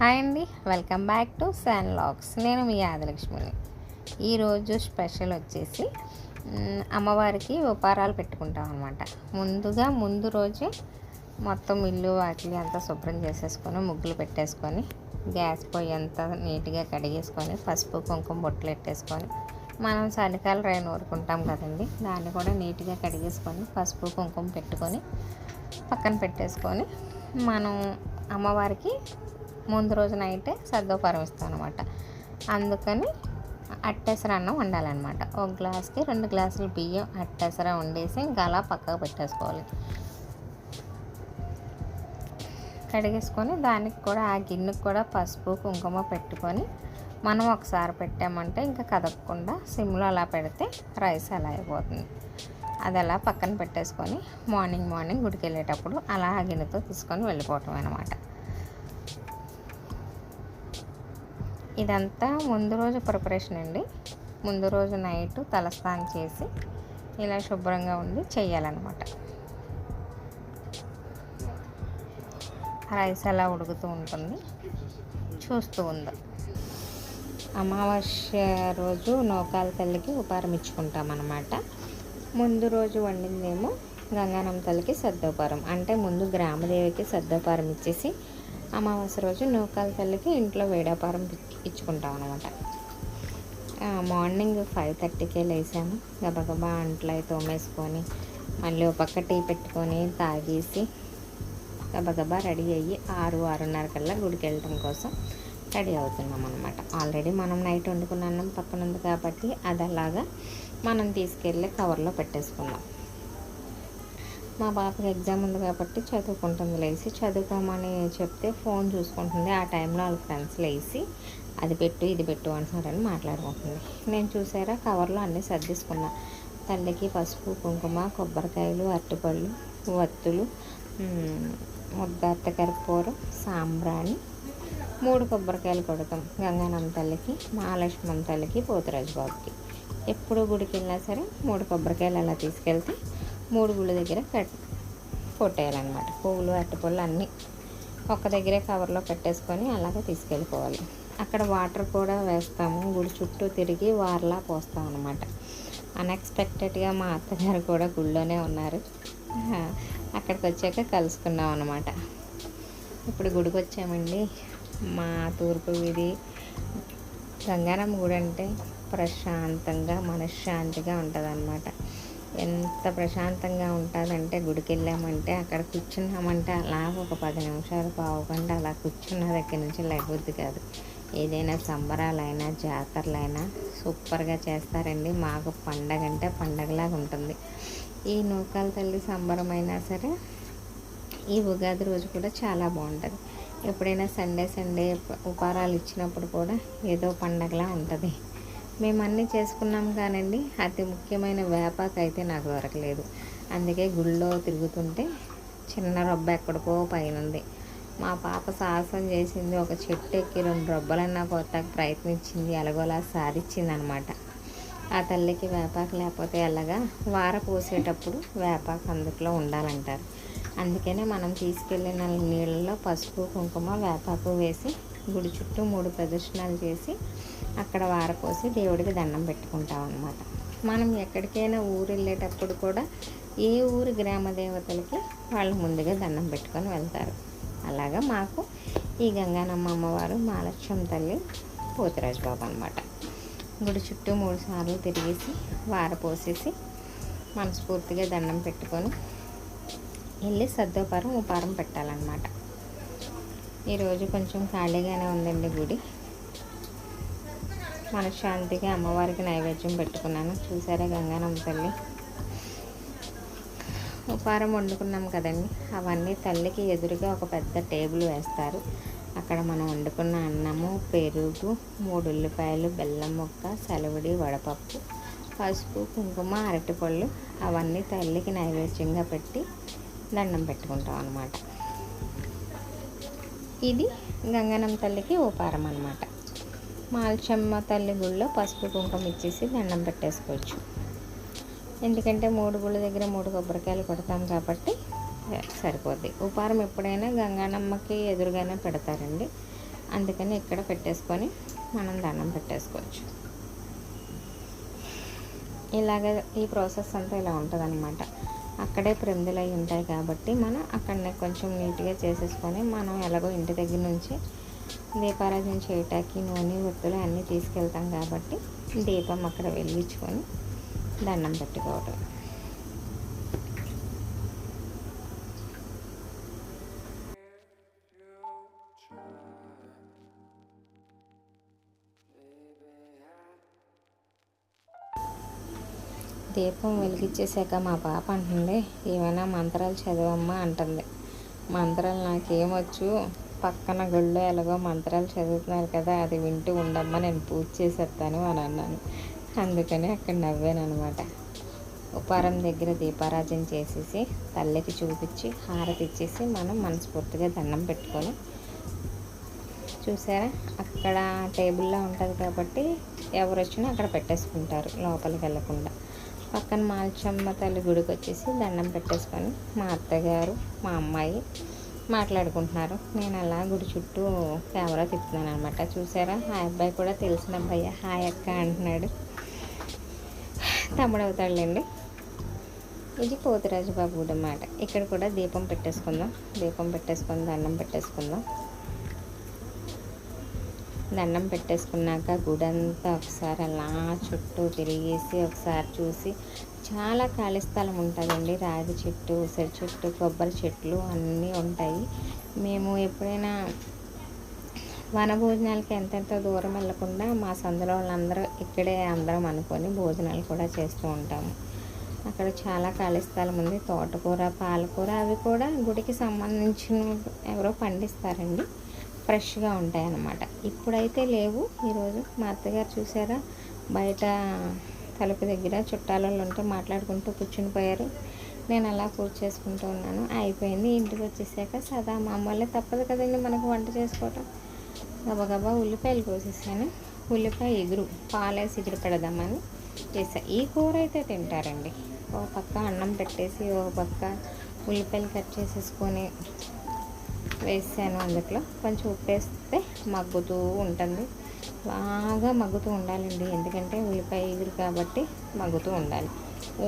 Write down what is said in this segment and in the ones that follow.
Hi అండి, welcome back to శాన్ లాగ్స్. నేను మీ ఆదిలక్ష్మిని. ఈరోజు స్పెషల్ వచ్చేసి అమ్మవారికి ఉపహారాలు పెట్టుకుంటాం అనమాట. ముందు రోజే మొత్తం ఇల్లు వాకిలి అంతా శుభ్రం చేసేసుకొని ముగ్గులు పెట్టేసుకొని గ్యాస్ పొయ్యి అంతా నీట్గా కడిగేసుకొని పసుపు కుంకుమ బొట్లు పెట్టేసుకొని మనం చలికాల రైన్ ఊరుకుంటాం కదండి, దాన్ని కూడా నీట్గా కడిగేసుకొని పసుపు కుంకుమ పెట్టుకొని పక్కన పెట్టేసుకొని మనం అమ్మవారికి ముందు రోజు నైటే సద్దోపరం ఇస్తాం అనమాట. అందుకని అట్టెసర అన్నం వండాలన్నమాట. ఒక గ్లాస్కి 2 గ్లాసులు బియ్యం అట్టెసర వండేసి ఇంకా అలా పక్కకు పెట్టేసుకోవాలి. కడిగేసుకొని దానికి కూడా ఆ గిన్నెకి కూడా పసుపు కుంకుమ పెట్టుకొని మనం ఒకసారి పెట్టామంటే ఇంకా కదపకుండా సిమ్లో అలా పెడితే రైస్ అలా అయిపోతుంది. అది అలా పక్కన పెట్టేసుకొని మార్నింగ్ గుడికి వెళ్ళేటప్పుడు అలా ఆ గిన్నెతో తీసుకొని వెళ్ళిపోవటం అనమాట. ఇదంతా ముందు రోజు ప్రిపరేషన్ అండి. ముందు రోజు నైట్ తలస్నానం చేసి ఇలా శుభ్రంగా ఉండి చేయాలన్నమాట. రైస్ అలా ఉడుకుతూ ఉంటుంది, చూస్తూ ఉంది. అమావాస్య రోజు నూకాల తల్లికి ఉపహారం ఇచ్చుకుంటాం అన్నమాట. ముందు రోజు వండిందేమో గంగానమ్మ తల్లికి సద్దోపహారం, అంటే ముందు గ్రామదేవికి సద్దోపహారం ఇచ్చేసి అమావాస్య రోజు నూకాల తల్లికి ఇంట్లో వేడాపారం ఇచ్చుకుంటాం అనమాట. మార్నింగ్ 5:30కే లేసాము. గబగబా అంట్లు అయి తోమేసుకొని మళ్ళీ ఒక పక్క టీ పెట్టుకొని తాగేసి గబగబా రెడీ అయ్యి 6-6:30 కల్లా గుడికి వెళ్ళటం కోసం రెడీ అవుతున్నాం అనమాట. ఆల్రెడీ మనం నైట్ వండుకున్న అన్నం పక్కన ఉంది కాబట్టి అది అలాగా మనం తీసుకెళ్ళి కవర్లో పెట్టేసుకున్నాం. మా పాపకి ఎగ్జామ్ ఉంది కాబట్టి చదువుకుంటుంది. లేచి చదువుకోమని చెప్తే ఫోన్ చూసుకుంటుంది. ఆ టైంలో వాళ్ళ ఫ్రెండ్స్ లేచి అది పెట్టు ఇది పెట్టు అంటున్నారని మాట్లాడుకుంటుంది. నేను చూసారా కవర్లో అన్నీ సర్దిసుకున్నా. తల్లికి పసుపు కుంకుమ, కొబ్బరికాయలు, అరటిపళ్ళు, వత్తులు, ముద్దార్త కర్పూరం, సాంబ్రాణి, 3 కొబ్బరికాయలు కొడతాం గంగానమ్మ తల్లికి, మహాలక్ష్మమ్మ తల్లికి, పోతురాజు బాబుకి. ఎప్పుడు గుడికి వెళ్ళినా సరే 3 కొబ్బరికాయలు అలా తీసుకెళ్తే 3 గుళ్ళ దగ్గర కొట్టేయాలన్నమాట. పువ్వులు అరటిపళ్ళు అన్నీ ఒక్క దగ్గరే కవర్లో పెట్టేసుకొని అలాగే తీసుకెళ్ళిపోవాలి. అక్కడ వాటర్ కూడా వేస్తాము. గుడి చుట్టూ తిరిగి వారలా పోస్తాం అనమాట. అన్ఎక్స్పెక్టెడ్గా మా అత్తగారు కూడా గుళ్ళోనే ఉన్నారు. అక్కడికి వచ్చాక కలుసుకున్నాం అనమాట. ఇప్పుడు గుడికి వచ్చామండి. మా తూర్పు వీధి గంగానమ్మ గుడి అంటే ప్రశాంతంగా మనశ్శాంతిగా ఉంటుంది అన్నమాట. ఎంత ప్రశాంతంగా ఉంటుందంటే గుడికి వెళ్ళామంటే అక్కడ కూర్చున్నామంటే అలా ఒక 10 నిమిషాలు పావుగంట అలా కూర్చున్న దగ్గర నుంచి లేకపోద్ది కాదు. ఏదైనా సంబరాలైనా జాతరలైనా సూపర్గా చేస్తారండి. మాకు పండగ అంటే పండగలాగా ఉంటుంది. ఈ నూకాల తల్లి సంబరం అయినా సరే ఈ ఉగాది రోజు కూడా చాలా బాగుంటుంది. ఎప్పుడైనా సండే ఉపహారాలు ఇచ్చినప్పుడు కూడా ఏదో పండగలా ఉంటుంది. మేము అన్నీ చేసుకున్నాం కానండి అతి ముఖ్యమైన వేపాకు అయితే నాకు దొరకలేదు. అందుకే గుళ్ళో తిరుగుతుంటే చిన్న రొబ్బ ఎక్కడికో పైన ఉంది. మా పాప సాహసం చేసింది, ఒక చెట్టు ఎక్కి 2 రొబ్బలన్నా కొత్తకు ప్రయత్నించింది. ఎలాగోలా సాధించింది అనమాట. ఆ తల్లికి వేపాకు లేకపోతే ఎలాగా వార పోసేటప్పుడు వేపాకు అందులో ఉండాలంటారు. అందుకనే మనం తీసుకెళ్ళిన నీళ్ళలో పసుపు కుంకుమ వేపాకు వేసి గుడి చుట్టూ 3 ప్రదక్షిణాలు చేసి అక్కడ వారపోసి దేవుడికి దండం పెట్టుకుంటాం అన్నమాట. మనం ఎక్కడికైనా ఊరు వెళ్ళేటప్పుడు కూడా ఏ ఊరి గ్రామ దేవతలకి వాళ్ళు ముందుగా దండం పెట్టుకొని వెళ్తారు. అలాగా మాకు ఈ గంగానమ్మ అమ్మవారు, మహాలక్ష్మమ్మ తల్లి, పోతురాజు బాబు అనమాట. గుడి చుట్టూ 3 సార్లు తిరిగేసి వారపోసేసి మనస్ఫూర్తిగా దండం పెట్టుకొని వెళ్ళి సద్దోపరం ఉపారం పెట్టాలన్నమాట. ఈరోజు కొంచెం ఖాళీగానే ఉందండి గుడి. మనశ్శాంతిగా అమ్మవారికి నైవేద్యం పెట్టుకున్నాను. చూసారా గంగానమ్మ తల్లి. ఉపారం వండుకున్నాం కదండి, అవన్నీ తల్లికి ఎదురుగా ఒక పెద్ద టేబుల్ వేస్తారు. అక్కడ మనం వండుకున్న అన్నము, పెరుగు, 3 ఉల్లిపాయలు, బెల్లం ముక్క, సెలవుడి, వడపప్పు, పసుపు కుంకుమ, అరటిపళ్ళు అవన్నీ తల్లికి నైవేద్యంగా పెట్టి దండం పెట్టుకుంటాం అన్నమాట. ఇది గంగానమ్మ తల్లికి ఉపారం అన్నమాట. మహాలక్ష్మమ్మ తల్లి గుళ్ళో పసుపు కుంకుమ ఇచ్చేసి దండం పెట్టేసుకోవచ్చు. ఎందుకంటే 3 గుళ్ళ దగ్గర 3 కొబ్బరికాయలు కొడతాం కాబట్టి సరిపోద్ది. ఉపారం ఎప్పుడైనా గంగానమ్మకి ఎదురుగానే పెడతారండి. అందుకని ఇక్కడ పెట్టేసుకొని మనం దండం పెట్టేసుకోవచ్చు. ఇలాగ ఈ ప్రాసెస్ అంతా ఇలా ఉంటుంది అనమాట. అక్కడే ప్రిందులు అయి ఉంటాయి కాబట్టి మనం అక్కడనే కొంచెం నీట్గా చేసేసుకొని, మనం ఎలాగో ఇంటి దగ్గర నుంచి దీపారాధన చేయటానికి నూనె ఒత్తులు అన్నీ తీసుకెళ్తాం కాబట్టి దీపం అక్కడ వెలిగించుకొని దండం పెట్టుకోవటం. దీపం వెలిగించేసాక మా పాప అంటుంది, ఏమైనా మంత్రాలు చదవమ్మా అంటుంది. మంత్రాలు నాకేమొచ్చు, పక్కన గుళ్ళో ఎలాగో మంత్రాలు చదువుతున్నారు కదా, అది వింటూ ఉండమ్మా, నేను పూజ చేసేస్తాను అని అన్నాను. అందుకని అక్కడ నవ్వాను అనమాట. ఉపారం దగ్గర దీపారాజన చేసేసి తల్లికి చూపించి హారతి ఇచ్చేసి మనం మనస్ఫూర్తిగా దండం పెట్టుకొని, చూసారా అక్కడ టేబుల్లో ఉంటుంది కాబట్టి ఎవరు వచ్చినా అక్కడ పెట్టేసుకుంటారు లోపలికి వెళ్ళకుండా. పక్కన మాల్చమ్మ తల్లి గుడికి వచ్చేసి దండం పెట్టేసుకొని మా అత్తగారు మా అమ్మాయి మాట్లాడుకుంటున్నారు. నేను అలా గుడి చుట్టూ కెమెరా తిప్పుతున్నాను అనమాట. చూసారా ఆ అబ్బాయి కూడా తెలిసిన అబ్బాయి, హాయ్ అక్క అంటున్నాడు. తమ్ముడు అవుతాడులేండి. ఇది పోతురాజు బాబు గుడి అన్నమాట. ఇక్కడ కూడా దీపం పెట్టేసుకుందాం. దీపం పెట్టేసుకొని దండం పెట్టేసుకుందాం. దండం పెట్టేసుకున్నాక గుడంతా ఒకసారి అలా చుట్టూ తిరిగేసి ఒకసారి చూసి, చాలా ఖాళీ స్థలం ఉంటుందండి. రాగి చెట్టు, ఉసిరి చెట్టు, కొబ్బరి చెట్లు అన్నీ ఉంటాయి. మేము ఎప్పుడైనా వనభోజనాలకి ఎంతెంత దూరం వెళ్ళకుండా మా సందులో వాళ్ళందరూ ఇక్కడే అందరం అనుకొని భోజనాలు కూడా చేస్తూ ఉంటాము. అక్కడ చాలా ఖాళీ స్థలం ఉంది. తోటకూర, పాలకూర అవి కూడా గుడికి సంబంధించిన ఎవరో పండిస్తారండి, ఫ్రెష్గా ఉంటాయి అన్నమాట. ఇప్పుడైతే లేవు. ఈరోజు మా అత్తగారు చూసారా బయట తలుపు దగ్గర చుట్టాలు ఉంటే మాట్లాడుకుంటూ కూర్చుని పోయారు. నేను అలా పూజ చేసుకుంటూ ఉన్నాను. అయిపోయింది. ఇంటికి వచ్చేసాక సదా మామూలే, తప్పదు కదండి మనకు వంట చేసుకోవటం. గబగబా ఉల్లిపాయలు కోసేసాను. ఉల్లిపాయ ఎగురు పాలేసి ఎగురు పెడదామని చేసా. ఈ కూర అయితే తింటారండి. ఒక పక్క అన్నం పెట్టేసి ఒక పక్క ఉల్లిపాయలు కట్ చేసేసుకొని వేసాను. అందులో కొంచెం ఉప్పు వేస్తే మగ్గుతూ ఉంటుంది. బాగా మగ్గుతూ ఉండాలండి, ఎందుకంటే ఉల్లిపాయ ఎగురు కాబట్టి మగ్గుతూ ఉండాలి.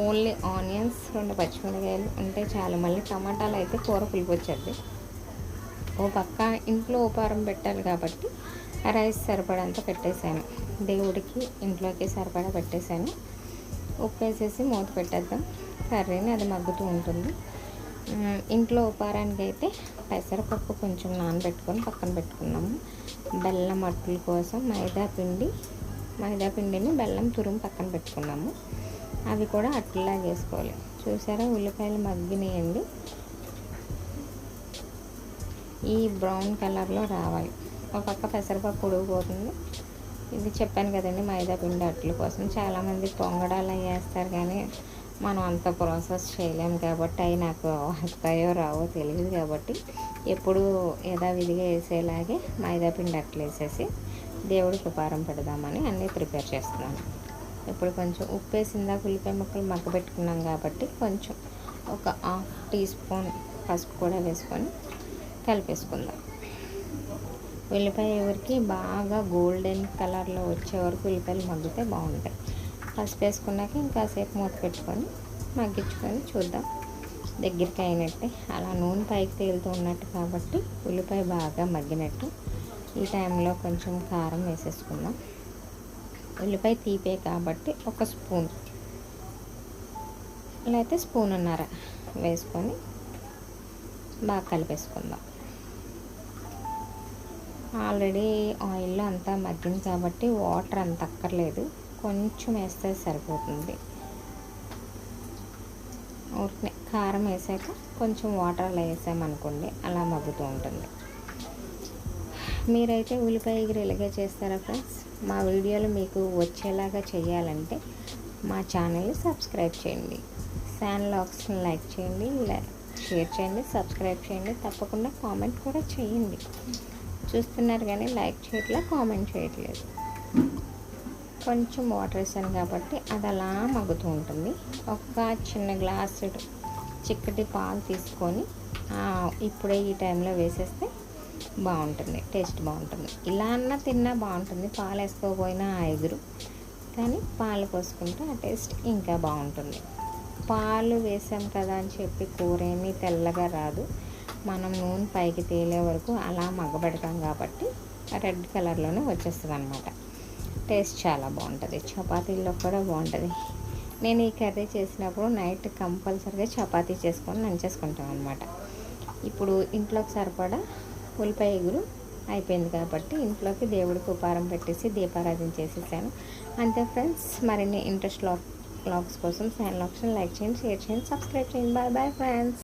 ఓన్లీ ఆనియన్స్, 2 పచ్చిమిరకాయలు ఉంటే చాలు. మళ్ళీ టమాటాలు అయితే కూర పులుపు వచ్చేది. ఓ పక్క ఇంట్లో ఉపారం పెట్టాలి కాబట్టి రైస్ సరిపడంత పెట్టేశాను. దేవుడికి ఇంట్లోకి సరిపడా పెట్టేశాను. ఉప్పు వేసేసి మూత పెట్టేద్దాం కర్రీని, అది మగ్గుతూ ఉంటుంది. ఇంట్లో ఉపారానికి అయితే పెసరపప్పు కొంచెం నానబెట్టుకొని పక్కన పెట్టుకున్నాము. బెల్లం అట్ల కోసం మైదా పిండిని బెల్లం తురుము పక్కన పెట్టుకున్నాము. అవి కూడా అట్లా వేసుకోవాలి. చూసారా ఉల్లిపాయలు మగ్గినాయండి, ఈ బ్రౌన్ కలర్లో రావాలి. ఒక పక్క పెసరపప్పు ఉడికిపోతుంది. ఇది చెప్పాను కదండి మైదా పిండి అట్ల కోసం. చాలామంది పొంగడాలు వేస్తారు కానీ మనం అంత ప్రాసెస్ చేయలేము కాబట్టి, అవి నాకు వస్తాయో రావో తెలియదు కాబట్టి ఎప్పుడు యథావిధిగా వేసేలాగే మైదా పిండి అట్లా వేసేసి దేవుడికి ఉపారం పెడదామని అన్నీ ప్రిపేర్ చేస్తున్నాను. ఇప్పుడు కొంచెం ఉప్పు వేసిందాక ఉల్లిపాయ ముక్కలు మగ్గ పెట్టుకున్నాం కాబట్టి కొంచెం ఒక 1/2 టీ స్పూన్ పసుపు కూడా వేసుకొని కలిపేసుకుందాం. ఉల్లిపాయ ఎవరికి బాగా గోల్డెన్ కలర్లో వచ్చే వరకు ఉల్లిపాయలు మగ్గితే బాగుంటాయి. పసుపు వేసుకున్నాక ఇంకాసేపు మూత పెట్టుకొని మగ్గించుకొని చూద్దాం దగ్గరికి అయినట్టే. అలా నూనె పైకి తేలుతూ ఉన్నట్టు కాబట్టి ఉల్లిపాయ బాగా మగ్గినట్టు. ఈ టైంలో కొంచెం కారం వేసేసుకుందాం. ఉల్లిపాయ తీపే కాబట్టి 1 స్పూన్ లేకపోతే 1.5 స్పూన్ వేసుకొని బాగా కలిపేసుకుందాం. ఆల్రెడీ ఆయిల్లో అంతా మగ్గింది కాబట్టి వాటర్ అంత అక్కర్లేదు, కొంచెం వేస్తే సరిపోతుంది. ఊరికే కారం వేసాక కొంచెం వాటర్ అలా వేసామనుకోండి, అలా మగ్గుతూ ఉంటుంది. మీరైతే ఉల్లిపాయ ఎగురు ఇలాగే చేస్తారా ఫ్రెండ్స్? మా వీడియోలు మీకు వచ్చేలాగా చేయాలంటే మా ఛానల్ని సబ్స్క్రైబ్ చేయండి. శాన్లాగ్స్ని లైక్ చేయండి, షేర్ చేయండి, సబ్స్క్రైబ్ చేయండి. తప్పకుండా కామెంట్ కూడా చేయండి. చూస్తున్నారు కానీ లైక్ చేయట్లా, కామెంట్ చేయట్లేదు. కొంచెం వాటర్ వేసాను కాబట్టి అది అలా మగ్గుతూ ఉంటుంది. ఒక చిన్న గ్లాసు చిక్కటి పాలు తీసుకొని ఇప్పుడే ఈ టైంలో వేసేస్తే బాగుంటుంది, టేస్ట్ బాగుంటుంది. ఇలా అన్నా తిన్నా బాగుంటుంది, పాలు వేసుకోకపోయినా ఆ ఎగురు, కానీ పాలు పోసుకుంటే ఆ టేస్ట్ ఇంకా బాగుంటుంది. పాలు వేసాం కదా అని చెప్పి కూర ఏమీ తెల్లగా రాదు. మనం నూనె పైకి తేలే వరకు అలా మగ్గబెడతాం కాబట్టి రెడ్ కలర్లోనే వచ్చేస్తుంది అనమాట. టేస్ట్ చాలా బాగుంటుంది, చపాతీల్లో కూడా బాగుంటుంది. నేను ఈ కర్రీ చేసినప్పుడు నైట్ కంపల్సరీగా చపాతీ చేసుకొని నంచేసుకుంటాం అనమాట. ఇప్పుడు ఇంట్లోకి సరిపడా ఉల్లిపాయ ఎగురు అయిపోయింది కాబట్టి ఇంట్లోకి దేవుడికి ఉపారం పెట్టేసి దీపారాధన చేసేసాను. అంతే ఫ్రెండ్స్. మరిన్ని ఇంట్రెస్ట్ వ్లాగ్స్ కోసం ఛానల్ లైక్ చేయండి, షేర్ చేయండి, సబ్స్క్రైబ్ చేయండి. Bye bye friends.